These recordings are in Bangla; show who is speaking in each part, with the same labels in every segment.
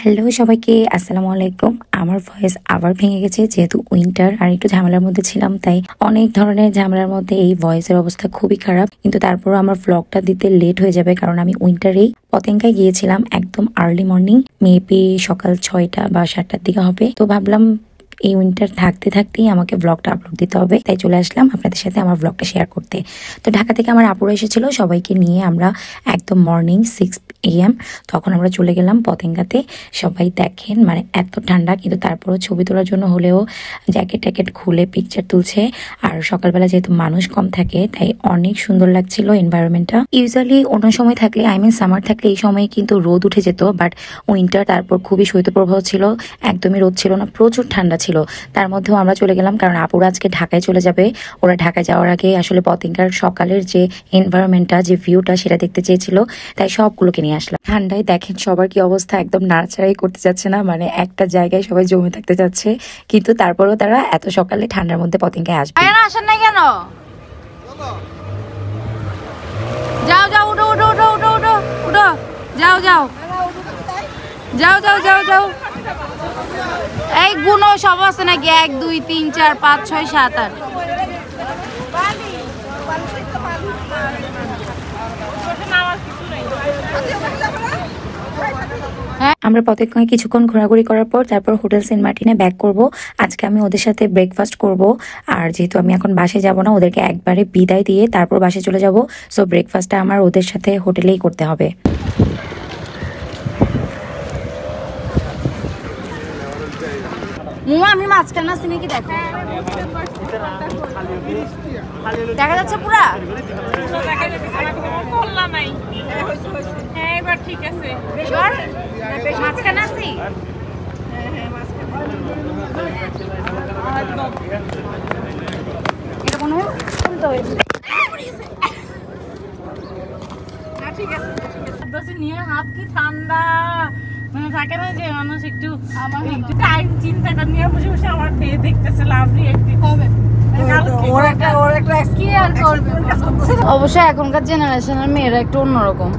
Speaker 1: হ্যালো সবাইকে, আসসালামু আলাইকুম। আমার ভয়েস আবার ভেঙে গেছে যেহেতু উইন্টার আর একটু ঝামেলার মধ্যে ছিলাম, তাই অনেক ধরনের ঝামেলার মধ্যে এই ভয়েসের অবস্থা খুবই খারাপ। কিন্তু তারপরও আমার ভ্লগটা দিতে লেট হয়ে যাবে, কারণ আমি উইন্টারেই পতেঙ্গায় গিয়েছিলাম একদম আর্লি মর্নিং, মেবি সকাল 6টা বা 7টার দিকে হবে। তো ভাবলাম এই উইন্টার থাকতে থাকতেই আমাকে ব্লগটা আপলোড দিতে হবে, তাই চলে আসলাম আপনাদের সাথে আমার ব্লগটা শেয়ার করতে। তো ঢাকা থেকে আমার আপুরা এসেছিল, সবাইকে নিয়ে আমরা একদম মর্নিং 6 AM তখন আমরা চলে গেলাম পতেঙ্গাতে। সবাই দেখেন মানে এত ঠান্ডা, কিন্তু তারপরও ছবি তোলার জন্য হলেও জ্যাকেট ট্যাকেট খুলে পিকচার তুলছে। আর সকালবেলা যেহেতু মানুষ কম থাকে তাই অনেক সুন্দর লাগছিল এনভায়রনমেন্টটা। ইউজুয়ালি অন্য সময় থাকলে সামার থাকলে এই সময় কিন্তু রোদ উঠে যেত, বাট উইন্টার তারপর খুবই শৈত্যপ্রবাহ ছিল, একদমই রোদ ছিল না, প্রচুর ঠান্ডা ছিল। তার মধ্যেও আমরা চলে গেলাম কারণ আপুরা আজকে ঢাকায় চলে যাবে। ওরা ঢাকায় যাওয়ার আগে আসলে পতেঙ্গার সকালের যে এনভায়রনমেন্টটা, যে ভিউটা সেটা দেখতে চেয়েছিল, তাই সবগুলোকে নিয়ে আসলাম। ঠান্ডায় দেখেন সবার কি অবস্থা, একদম নাড়াচাড়াই করতে যাচ্ছে না, মানে একটা জায়গায় সবাই জমে থাকতে যাচ্ছে। কিন্তু তারপরেও তারা এত সকালে ঠান্ডার মধ্যে পতেঙ্গায় আসবে।
Speaker 2: আসেন নাই কেন? যাও যাও, উঠো উঠো উঠো উঠো উঠো উঠো, যাও যাও যাও যাও যাও যাও। এই গুণ সব আছে নাকি? 1 2 3 4 5 6 7 8।
Speaker 1: আমরা পতেঙ্গায় কিছুক্ষণ ঘোরাঘুরি করার পর তারপর হোটেল সেন্ট মার্টিনে ব্যাক করব। আজকে আমি ওদের সাথে ব্রেকফাস্ট করব, আর যেহেতু আমি এখন বাসায় যাব না, ওদেরকে একবারে বিদায় দিয়ে তারপর বাসায় চলে যাব। সো ব্রেকফাস্টটা আমার ওদের সাথে হোটেলেই করতে হবে।
Speaker 2: আমি মাঝখানে আছি নাকি? দেখো দেখা যাচ্ছে পুরা। এবার ঠিক আছে, এবার মাঝখানে আছি। এটা কোনো নিয়ে হাত কি ঠান্ডা, মানে থাকে না যে মানুষ একটু টাইম চিন্তা করে নিয়ে বসে বসে আমার মেয়ে দেখতেছে লাভলি একটু হবে। অবশ্যই এখনকার জেনারেশনের মেয়েরা একটু অন্যরকম।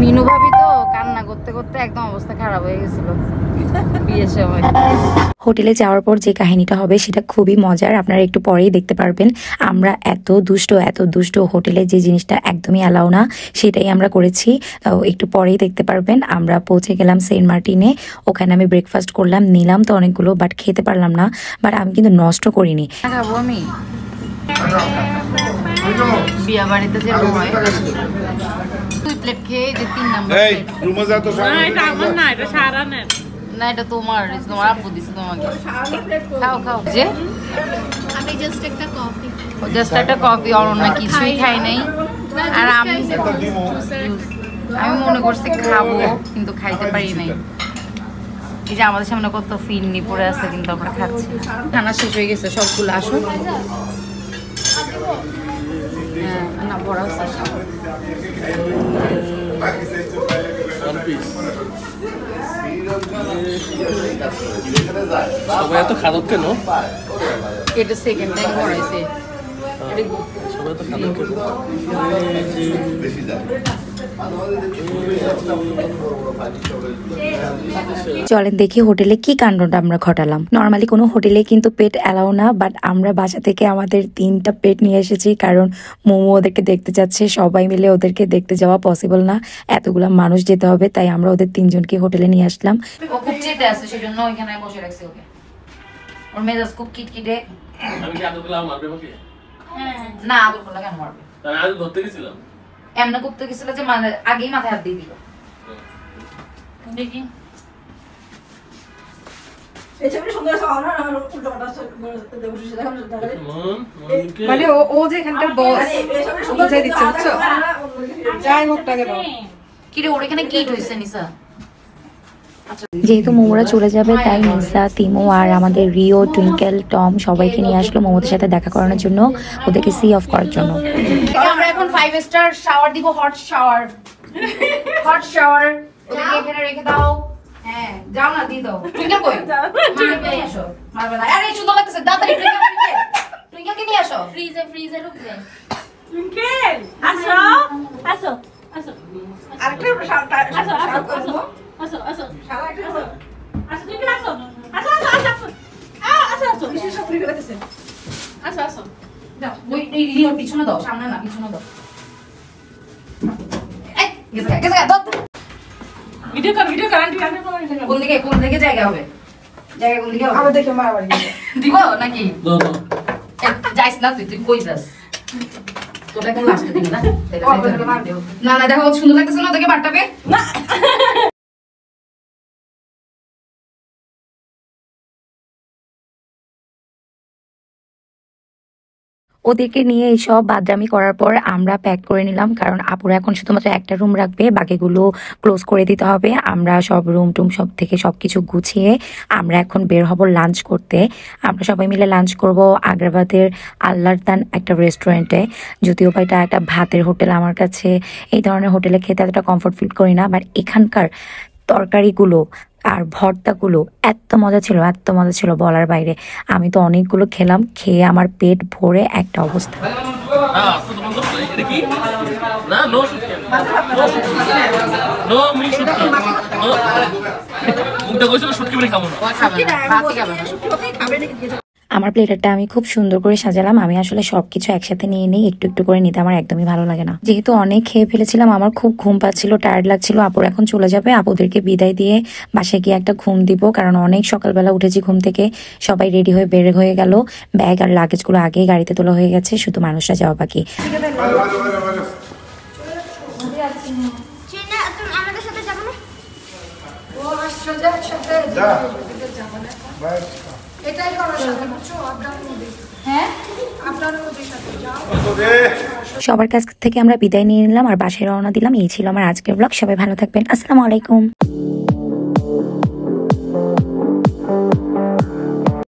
Speaker 2: মিনু ভাবি তো কান্না করতে করতে একদম অবস্থা খারাপ হয়ে গেছিল বিয়ের সময়।
Speaker 1: হোটেলে যাওয়ার পর যে কাহিনীটা হবে সেটা খুবই মজার, আপনারা একটু পরেই দেখতে পারবেন। আমরা এত দুষ্ট হোটেলে যে জিনিসটা একদমই অ্যালাউ না, সেটাই আমরা করেছি। একটু পরেই দেখতে পারবেন। আমরা পৌঁছে গেলাম সেন্ট মার্টিনে, ওখানে আমি ব্রেকফাস্ট করলাম, নিলাম তো অনেকগুলো, বাট খেতে পারলাম না। বাট আমি কিন্তু নষ্ট করিনি।
Speaker 2: খাবো আমি বিয়া বাড়িতে যে হয় 2 প্লেট খেয়ে যে 3 নাম্বার এটা আমার না, এটা সারানের না, এটা তোমার আব্বু দিছে তোমাকে। খাও খাও। যে আমি জাস্ট একটা কফি আর অন্য কিছুই খাই নাই। আর আমি মনে করছি খাবো, কিন্তু খাইতে পারি নাই। এই যে আমাদের সামনে কত ফিরনি পড়ে আছে, কিন্তু আমরা খাচ্ছি। খানা শেষ হয়ে গেছে সবগুলো। আসুন না, বড় আছে
Speaker 3: সবাই এত খারাপ কেন?
Speaker 2: এটা সেকেন্ড টাইম করাইছে।
Speaker 3: সবাই এত খারাপ কেন?
Speaker 1: চলেন দেখি হোটেলে কি কাণ্ডটা আমরা ঘটালাম। নর্মালি কোনো হোটেলে কিন্তু পেট অ্যালাউ না, বাট আমরা বাসা থেকে আমাদের 3টা পেট নিয়ে এসেছি, কারণ মোমো ওদেরকে দেখতে যাচ্ছে। সবাই মিলে ওদেরকে দেখতে যাওয়া পসিবল না, এতগুলা মানুষ যেতে হবে, তাই আমরা ওদের 3জনকে হোটেলে নিয়ে আসলাম।
Speaker 2: ও খুব চেতে আছে, সেজন্য ওইখানে বসে রাখছি ওকে। ওর মেজাজ খুব কিটকিটে।
Speaker 3: আমি কি আদর করলাম মারবে আমাকে?
Speaker 2: না, আদর করলে কেন মারবে?
Speaker 3: আমি আজ ধরতে গেছিলাম,
Speaker 2: এমন করতে গেছিল যে আগেই মাথায় হাত দিয়ে দিল। দেখি
Speaker 4: মানে ও যে এখানকার বস বুঝাই দিচ্ছে, বুঝছো? যাই হোক টাকা দাও।
Speaker 2: কি রে, ওর এখানে কিট হইছে নিসা?
Speaker 1: যেহেতু মোমোরা চলে যাবে, তাই নিসা, তিমু আর আমাদের রিও, টুইঙ্কেল, টম সবাইকে নিয়ে আসলো মোমোদের সাথে দেখা করানোর জন্য, ওদেরকে সি অফ করার জন্য।
Speaker 2: আমরা এখন 5 স্টার শাওয়ার দিব, হট শাওয়ার। ওদেরকে এখানে রেখে দাও। হ্যাঁ যাও না, দিয়ে দাও। টুইঙ্কেল কই? মারবে এসো, মারবে না। আরে সুন্দর লাগতেছে, দাঁড়াতাড়ি টুইঙ্কেলকে নিয়ে আসো। ফ্রিজে ঢুকবে।
Speaker 5: টুইঙ্কেল আসো আসো।
Speaker 2: পিছনে দাও, সামনে না, পিছনে দাও। কোন দিকে জায়গা হবে? জায়গা কোন দিকে হবে? দিব নাকি? যাইস না, তুই কই যাস? তোটা কেন লাস্টে দিবি না? না না, দেখো সুন্দর লাগতেছে না, তোকে বাট্টাবে না।
Speaker 1: ওদেরকে নিয়ে এইসব বাদরামি করার পর আমরা প্যাক করে নিলাম, কারণ আপুরা এখন শুধুমাত্র একটা রুম রাখবে, বাকিগুলো ক্লোজ করে দিতে হবে। আমরা সব রুম টুম সব থেকে সবকিছু গুছিয়ে আমরা এখন বের হব লাঞ্চ করতে। আমরা সবাই মিলে লাঞ্চ করব আগ্রাবাদের আল্লাহর দান একটা রেস্টুরেন্টে। যদিও বা এটা একটা ভাতের হোটেল, আমার কাছে এই ধরনের হোটেলে খেতে এতটা কমফোর্ট ফিল করি না, বাট এখানকার তরকারিগুলো আর ভর্তাগুলো এত মজা ছিল বলার বাইরে। আমি তো অনেকগুলো খেলাম, খেয়ে আমার পেট ভরে একটা অবস্থা। আমার প্লেটারটা আমি খুব সুন্দর করে সাজালাম। আমি আসলে সবকিছু একসাথে নিয়ে নিই, একটু একটু করে নিতে আমার একদমই ভালো লাগে না। যেহেতু অনেক খেয়ে ফেলেছিলাম, আমার খুব ঘুম পাচ্ছিল, টায়ার্ড লাগছিল। আপুর এখন চলে যাবে, আপুদেরকে বিদায় দিয়ে বাসায় গিয়ে একটা ঘুম দিব, কারণ অনেক সকালবেলা উঠেছি ঘুম থেকে। সবাই রেডি হয়ে বের হয়ে গেল, ব্যাগ আর লাগেজগুলো আগেই গাড়িতে তোলা হয়ে গেছে, শুধু মানুষরা যাওয়া বাকি। সবার কাছ থেকে আমরা বিদায় নিয়ে নিলাম আর বাসায় রওনা দিলাম। এই ছিল আমার আজকের ব্লগ। সবাই ভালো থাকবেন। আসসালামু আলাইকুম।